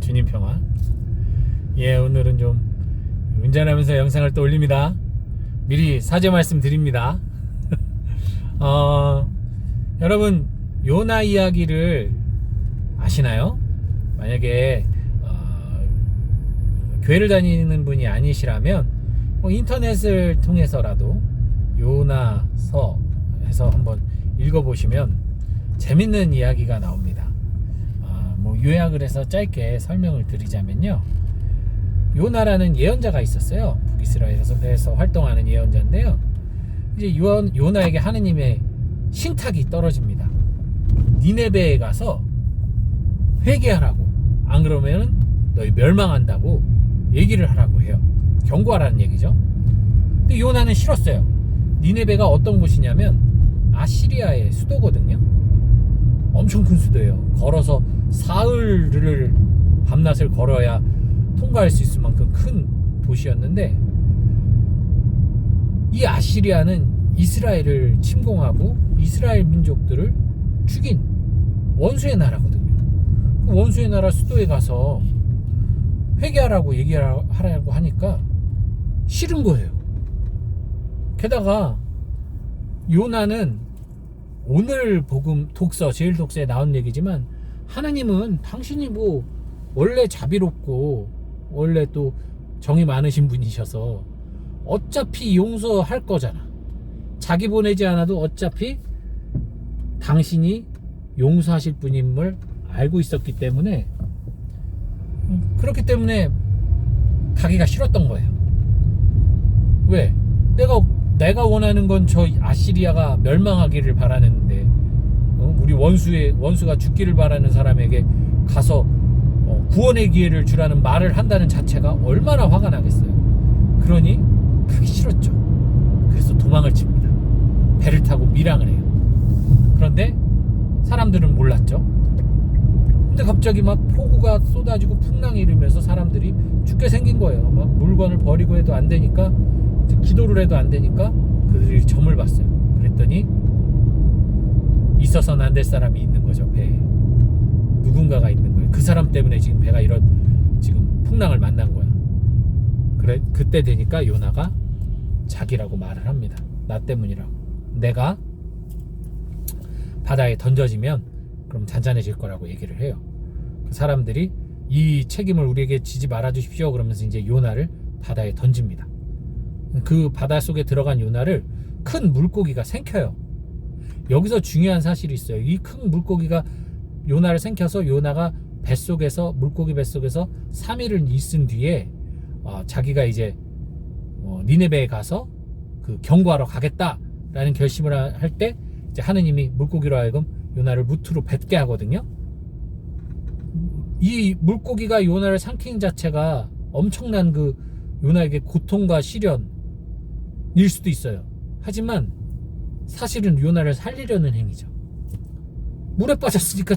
주님 평화. 예, 오늘은 좀 운전하면서 영상을 또 올립니다. 미리 사죄 말씀 드립니다. 여러분 요나 이야기를 아시나요? 만약에 교회를 다니는 분이 아니시라면 인터넷을 통해서라도 요나서 해서 한번 읽어보시면 재밌는 이야기가 나옵니다. 요약을 해서 짧게 설명을 드리자면요, 요나라는 예언자가 있었어요. 북이스라엘에서 활동하는 예언자인데요, 이제 요나에게 하느님의 신탁이 떨어집니다. 니네베에 가서 회개하라고, 안 그러면 너희 멸망한다고 얘기를 하라고 해요. 경고하라는 얘기죠. 근데 요나는 싫었어요. 니네베가 어떤 곳이냐면 아시리아의 수도거든요. 엄청 큰 수도예요. 걸어서 사흘을 밤낮을 걸어야 통과할 수 있을 만큼 큰 도시였는데, 이 아시리아는 이스라엘을 침공하고 이스라엘 민족들을 죽인 원수의 나라거든요. 그 원수의 나라 수도에 가서 회개하라고 얘기하라고 하니까 싫은 거예요. 게다가 요나는 오늘 복음 독서 제일 독서에 나온 얘기지만, 하나님은 당신이 원래 자비롭고 원래 또 정이 많으신 분이셔서 어차피 용서할 거잖아. 자기 보내지 않아도 어차피 당신이 용서하실 분임을 알고 있었기 때문에, 그렇기 때문에 가기가 싫었던 거예요. 왜? 내가 원하는 건 저 아시리아가 멸망하기를 바라는데, 우리 원수가 죽기를 바라는 사람에게 가서 구원의 기회를 주라는 말을 한다는 자체가 얼마나 화가 나겠어요. 그러니 가기 싫었죠. 그래서 도망을 칩니다. 배를 타고 밀항을 해요. 그런데 사람들은 몰랐죠. 근데 갑자기 막 폭우가 쏟아지고 풍랑이 일으면서 사람들이 죽게 생긴 거예요. 막 물건을 버리고 해도 안 되니까, 기도를 해도 안 되니까 그들이 점을 봤어요. 그랬더니 있어서는 안 될 사람이 있는 거죠. 배에 누군가가 있는 거예요. 그 사람 때문에 지금 배가 지금 풍랑을 만난 거야. 그때 되니까 요나가 자기라고 말을 합니다. 나 때문이라고. 내가 바다에 던져지면 그럼 잔잔해질 거라고 얘기를 해요. 그 사람들이 이 책임을 우리에게 지지 말아 주십시오 그러면서 이제 요나를 바다에 던집니다. 그 바다 속에 들어간 요나를 큰 물고기가 생켜요. 여기서 중요한 사실이 있어요. 이 큰 물고기가 요나를 생켜서 요나가 물고기 뱃속에서 3일을 있은 뒤에 자기가 이제 니네베에 가서 그 경고하러 가겠다라는 결심을 할 때, 이제 하느님이 물고기로 하여금 요나를 무트로 뱉게 하거든요. 이 물고기가 요나를 삼킨 자체가 엄청난 그 요나에게 고통과 시련일 수도 있어요. 하지만 사실은 요나를 살리려는 행위죠. 물에 빠졌으니까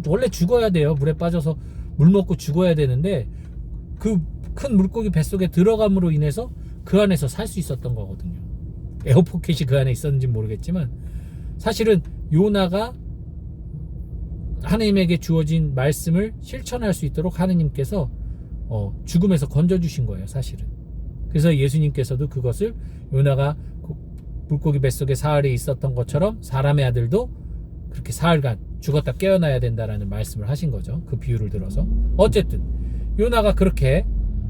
원래 죽어야 돼요. 물에 빠져서 물 먹고 죽어야 되는데, 그 큰 물고기 뱃속에 들어감으로 인해서 그 안에서 살 수 있었던 거거든요. 에어포켓이 그 안에 있었는지 모르겠지만, 사실은 요나가 하느님에게 주어진 말씀을 실천할 수 있도록 하느님께서 죽음에서 건져주신 거예요, 사실은. 그래서 예수님께서도 그것을 요나가 물고기 뱃속에 사흘에 있었던 것처럼 사람의 아들도 그렇게 사흘간 죽었다 깨어나야 된다라는 말씀을 하신 거죠. 그 비유를 들어서. 어쨌든 요나가 그렇게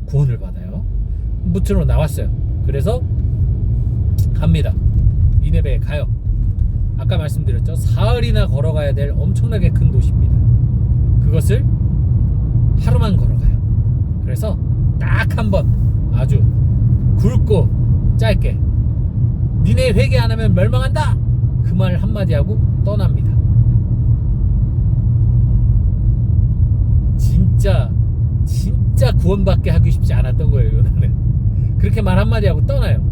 구원을 받아요. 무트로 나왔어요. 그래서 갑니다. 니네베에 가요. 아까 말씀드렸죠. 사흘이나 걸어가야 될 엄청나게 큰 도시입니다. 그것을 하루만 걸어가요. 그래서 딱 한 번 아주 굵고 짧게, 니네 회개 안 하면 멸망한다! 그 말 한마디 하고 떠납니다. 진짜 구원받게 하기 쉽지 않았던 거예요, 요나는. 그렇게 말 한마디 하고 떠나요.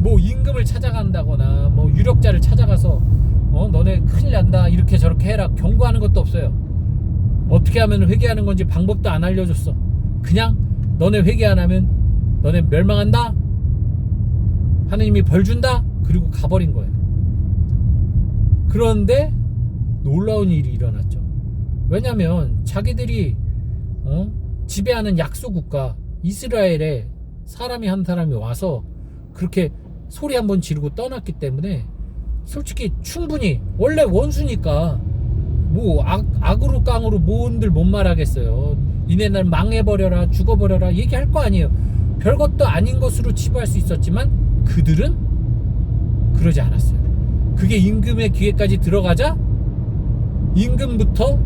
임금을 찾아간다거나 유력자를 찾아가서 너네 큰일 난다 이렇게 저렇게 해라 경고하는 것도 없어요. 어떻게 하면 회개하는 건지 방법도 안 알려줬어. 그냥 너네 회개 안 하면 너네 멸망한다, 하느님이 벌 준다, 그리고 가버린 거예요. 그런데 놀라운 일이 일어났죠. 왜냐면 자기들이 지배하는 약소국가 이스라엘에 사람이 한 사람이 와서 그렇게 소리 한번 지르고 떠났기 때문에 솔직히 충분히 원래 원수니까 뭐 악으로 깡으로 뭔들 못 말하겠어요. 니네 날 망해버려라 죽어버려라 얘기할 거 아니에요. 별것도 아닌 것으로 치부할 수 있었지만 그들은 그러지 않았어요. 그게 임금의 귀에까지 들어가자 임금부터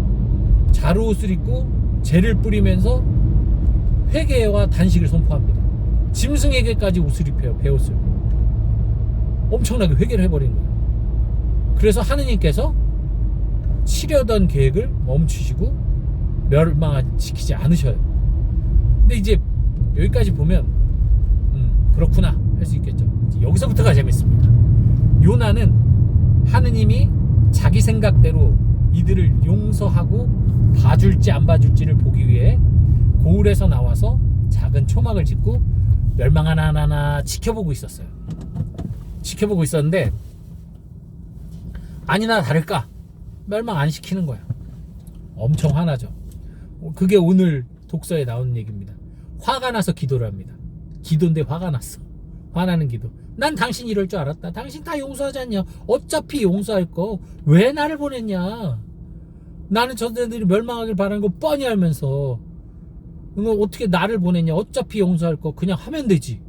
자루옷을 입고 재를 뿌리면서 회개와 단식을 선포합니다. 짐승에게까지 옷을 입혀요. 베옷을. 엄청나게 회개를 해버린 거예요. 그래서 하느님께서 치려던 계획을 멈추시고 멸망시키지 않으셔요. 근데 이제 여기까지 보면 그렇구나 할 수 있겠죠. 여기서부터가 재밌습니다. 요나는 하느님이 자기 생각대로 이들을 용서하고 봐줄지 안 봐줄지를 보기 위해 고을에서 나와서 작은 초막을 짓고 멸망 하나하나 지켜보고 있었어요. 지켜보고 있었는데 아니나 다를까 멸망 안 시키는 거야. 엄청 화나죠. 그게 오늘 독서에 나오는 얘기입니다. 화가 나서 기도를 합니다. 기도인데 화가 났어. 화나는 기도. 난 당신 이럴 줄 알았다. 당신 다 용서하지 않냐. 어차피 용서할 거 왜 나를 보냈냐. 나는 저들이 멸망하길 바라는 거 뻔히 알면서 어떻게 나를 보냈냐. 어차피 용서할 거 그냥 하면 되지.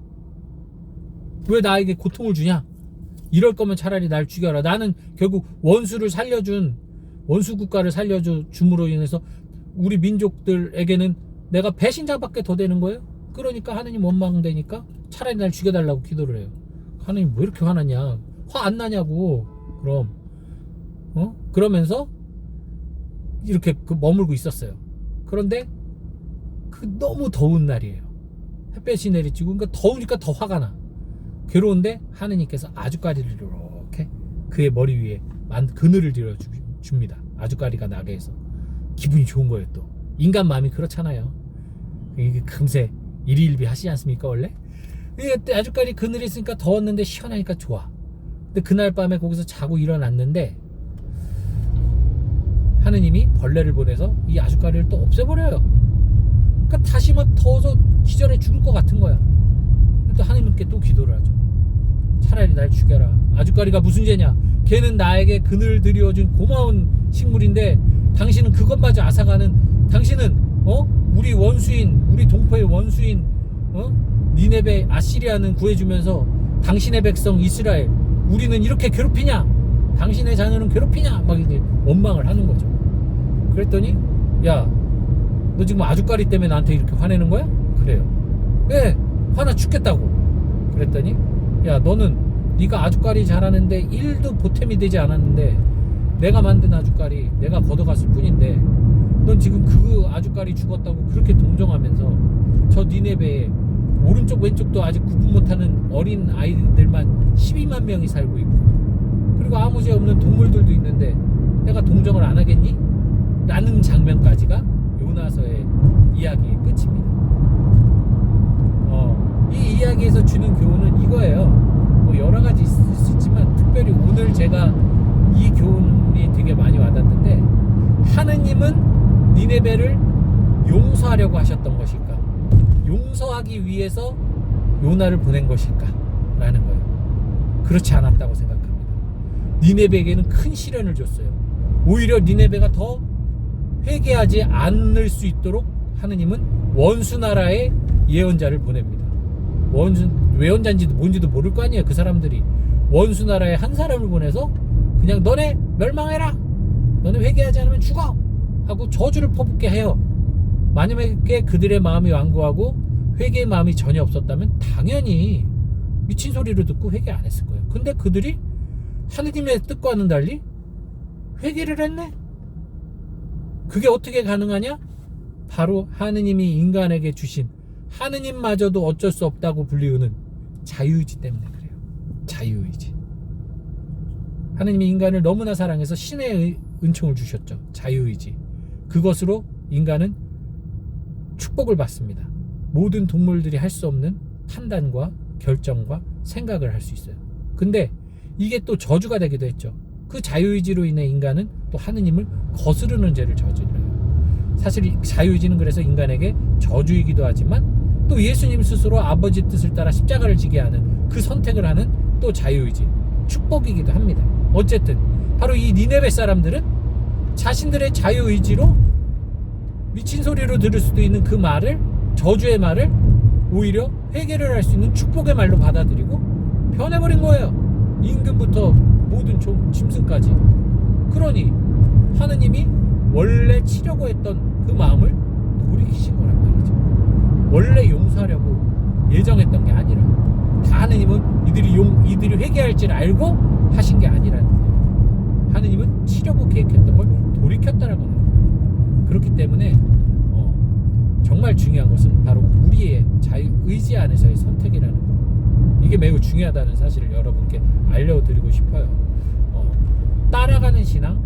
왜 나에게 고통을 주냐. 이럴 거면 차라리 날 죽여라. 나는 결국 원수를 살려준 원수 국가를 살려줌으로 인해서 우리 민족들에게는 내가 배신자밖에 더 되는 거예요. 그러니까 하느님 원망되니까 차라리 날 죽여달라고 기도를 해요. 하느님 왜 이렇게 화나냐. 화 안 나냐고. 그럼 그러면서 이렇게 머물고 있었어요. 그런데 너무 더운 날이에요. 햇볕이 내리쬐고 그러니까 더우니까 더 화가 나. 괴로운데 하느님께서 아주까리를 이렇게 그의 머리 위에 그늘을 들어줍니다. 아주까리가 나게 해서 기분이 좋은 거예요. 또 인간 마음이 그렇잖아요. 이게 금세 일희일비 하시지 않습니까 원래? 아주까리 그늘이 있으니까 더웠는데 시원하니까 좋아. 근데 그날 밤에 거기서 자고 일어났는데 하느님이 벌레를 보내서 이 아주까리를 또 없애버려요. 그러니까 다시 막 더워서 기절해 죽을 것 같은 거야. 또 하느님께 또 기도를 하죠. 차라리 날 죽여라. 아주까리가 무슨 죄냐. 걔는 나에게 그늘 들여준 고마운 식물인데 당신은 그것마저 앗아가는. 당신은 우리 원수인 우리 동포의 원수인 니네베 아시리아는 구해주면서 당신의 백성 이스라엘 우리는 이렇게 괴롭히냐. 당신의 자녀는 괴롭히냐. 막 이제 원망을 하는 거죠. 그랬더니 야 너 지금 아주까리 때문에 나한테 이렇게 화내는 거야? 그래요. 왜? 화나 죽겠다고. 그랬더니 야 너는 네가 아주까리 잘하는데 1도 보탬이 되지 않았는데 내가 만든 아주까리 내가 걷어갔을 뿐인데 넌 지금 그 아주까리 죽었다고 그렇게 동정하면서 저 니네베에 오른쪽 왼쪽도 아직 구분 못하는 어린 아이들만 12만 명이 살고 있고 그리고 아무 죄 없는 동물들도 있는데 내가 동정을 안 하겠니? 라는 장면까지가 요나서의 이야기의 끝입니다. 이 이야기에서 주는 교훈은 이거예요. 뭐 여러 가지 있을 수 있지만 특별히 오늘 제가 이 교훈이 되게 많이 와닿는데 하느님은 니네베를 용서하려고 하셨던 것일까? 용서하기 위해서 요나를 보낸 것일까? 라는 거예요. 그렇지 않았다고 생각합니다. 니네베에게는 큰 시련을 줬어요. 오히려 니네베가 더 회개하지 않을 수 있도록 하느님은 원수 나라의 예언자를 보냅니다. 예언자인지도 뭔지도 모를 거 아니에요. 그 사람들이 원수 나라의 한 사람을 보내서 그냥 너네 멸망해라. 너네 회개하지 않으면 죽어. 하고 저주를 퍼붓게 해요. 만약에 그들의 마음이 완고하고 회개의 마음이 전혀 없었다면 당연히 미친 소리를 듣고 회개 안 했을 거예요. 근데 그들이 하느님의 뜻과는 달리 회개를 했네. 그게 어떻게 가능하냐? 바로 하느님이 인간에게 주신 하느님마저도 어쩔 수 없다고 불리우는 자유의지 때문에 그래요. 자유의지. 하느님이 인간을 너무나 사랑해서 신의 은총을 주셨죠. 자유의지. 그것으로 인간은 축복을 받습니다. 모든 동물들이 할 수 없는 판단과 결정과 생각을 할 수 있어요. 근데 이게 또 저주가 되기도 했죠. 그 자유의지로 인해 인간은 또 하느님을 거스르는 죄를 저질러요. 사실 이 자유의지는 그래서 인간에게 저주이기도 하지만 또 예수님 스스로 아버지 뜻을 따라 십자가를 지게 하는 그 선택을 하는 또 자유의지, 축복이기도 합니다. 어쨌든 바로 이 니네베 사람들은 자신들의 자유의지로 미친 소리로 들을 수도 있는 그 말을, 저주의 말을 오히려 회개를 할 수 있는 축복의 말로 받아들이고 변해버린 거예요. 임금부터 모든 짐승까지. 그러니 하느님이 원래 치려고 했던 그 마음을 돌이키신 거란 말이죠. 원래 용서하려고 예정했던 게 아니라, 다 하느님은 이들이 회개할 줄 알고 하신 게 아니라는 거예요. 하느님은 치려고 계획했던 걸 돌이켰다라고 합니다. 그렇기 때문에 정말 중요한 것은 바로 우리의 자유의지 안에서의 선택이라는 거. 이게 매우 중요하다는 사실을 여러분께 알려드리고 싶어요. 따라가는 신앙,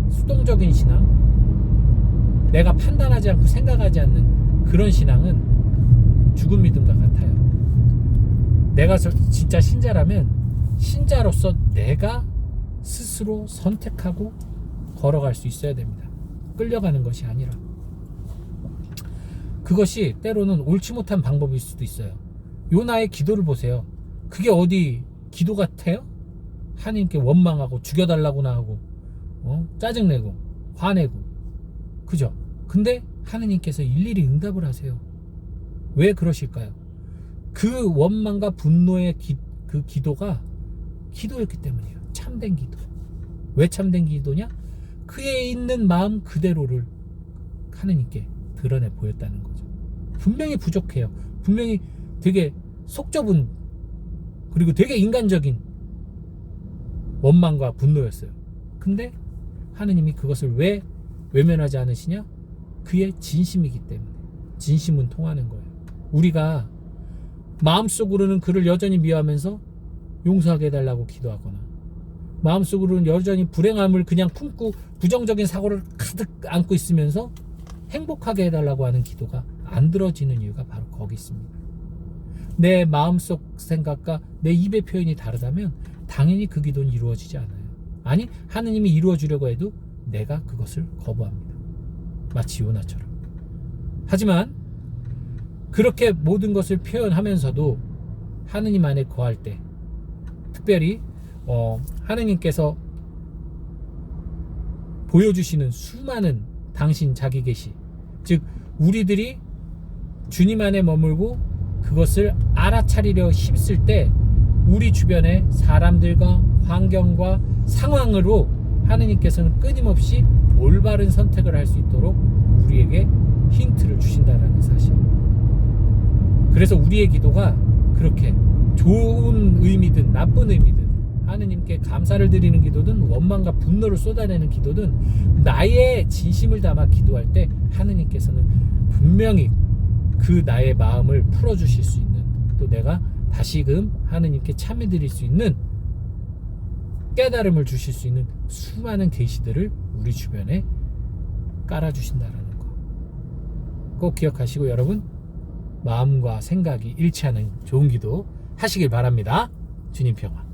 수동적인 신앙, 내가 판단하지 않고 생각하지 않는 그런 신앙은 죽은 믿음과 같아요. 내가 진짜 신자라면 신자로서 내가 스스로 선택하고 걸어갈 수 있어야 됩니다. 끌려가는 것이 아니라. 그것이 때로는 옳지 못한 방법일 수도 있어요. 요나의 기도를 보세요. 그게 어디 기도 같아요? 하나님께 원망하고 죽여달라고나 하고 짜증내고 화내고, 그죠? 근데 하느님께서 일일이 응답을 하세요. 왜 그러실까요? 그 원망과 분노의 그 기도가 기도였기 때문이에요. 참된 기도. 왜 참된 기도냐? 그에 있는 마음 그대로를 하느님께 드러내 보였다는 거죠. 분명히 부족해요. 분명히 되게 속 좁은, 그리고 되게 인간적인 원망과 분노였어요. 근데 하느님이 그것을 왜 외면하지 않으시냐? 그의 진심이기 때문에. 진심은 통하는 거예요. 우리가 마음속으로는 그를 여전히 미워하면서 용서하게 해달라고 기도하거나, 마음속으로는 여전히 불행함을 그냥 품고 부정적인 사고를 가득 안고 있으면서 행복하게 해달라고 하는 기도가 안 들어지는 이유가 바로 거기 있습니다. 내 마음속 생각과 내 입의 표현이 다르다면 당연히 그 기도는 이루어지지 않아요. 아니, 하느님이 이루어주려고 해도 내가 그것을 거부합니다. 마치 요나처럼. 하지만 그렇게 모든 것을 표현하면서도 하느님 안에 거할 때, 특별히 하느님께서 보여주시는 수많은 당신 자기 계시, 즉 우리들이 주님 안에 머물고 그것을 알아차리려 힘쓸 때 우리 주변의 사람들과 환경과 상황으로 하느님께서는 끊임없이 올바른 선택을 할 수 있도록 우리에게 힌트를 주신다라는 사실. 그래서 우리의 기도가 그렇게 좋은 의미든 나쁜 의미든, 하느님께 감사를 드리는 기도든 원망과 분노를 쏟아내는 기도든, 나의 진심을 담아 기도할 때 하느님께서는 분명히 그 나의 마음을 풀어주실 수 있는, 또 내가 다시금 하느님께 참여드릴 수 있는 깨달음을 주실 수 있는 수많은 계시들을 우리 주변에 깔아주신다라는 거 꼭 기억하시고, 여러분 마음과 생각이 일치하는 좋은 기도 하시길 바랍니다. 주님 평화.